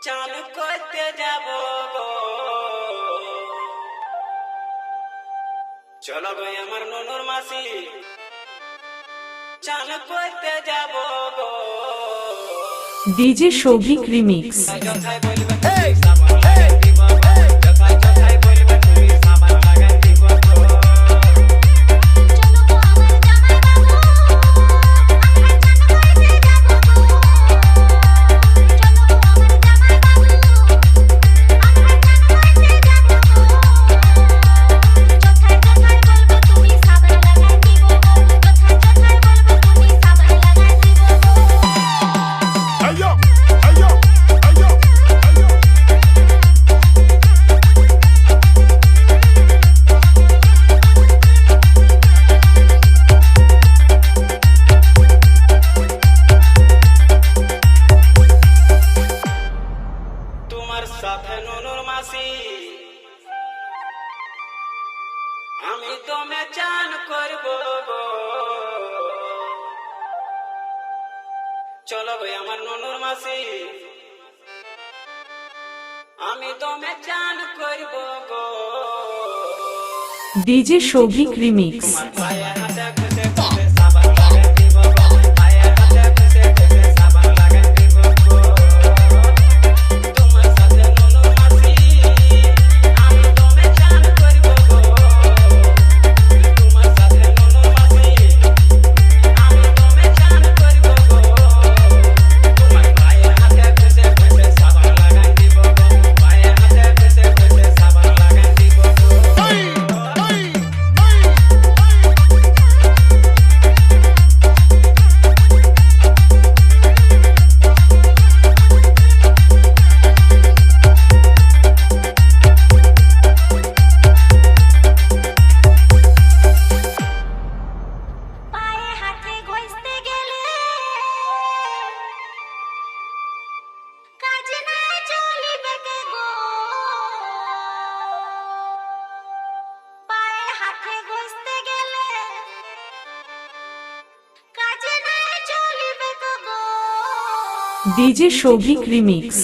চান করতে যাব গো, চলো গো আমার ননুর মাসি, চান করতে যাব গো। DJ Souvik remix. যথাই বলবে তুমি সাবান লাগাই দিব গো, যথাই বলবে তুমি সাবান লাগাই দিব গো। সাথে ননুর মাসি আমি তোমে চান করব গো, চলো ভাই আমার ননুর মাসি, আমি তোমে চান করব গো। DJ Souvik remix. তোমার পায়ে হাতে ঘষে ঘষে সাবান লাগাই দিব গো, পায়ে হাতে ঘষে ঘষে সাবান লাগাই দিব গো। তোমার সাথে ননুর মাসি আমি তোমে চান করব গো, তোমার সাথে ননুর মাসি আমি তোমে চান করব গো। তোমার পায়ে হাতে ঘষে ঘষে সাবান লাগাই দিব গো, পায়ে হাতে ঘষে ঘষে সাবান লাগাই দিব গো। পায়ে হাতে ঘষতে গেলে কাজে না চলিবে কে গো, পায়ে হাতে ঘষতে গেলে কাজে না চলিবে কে গো। DJ Souvik remix.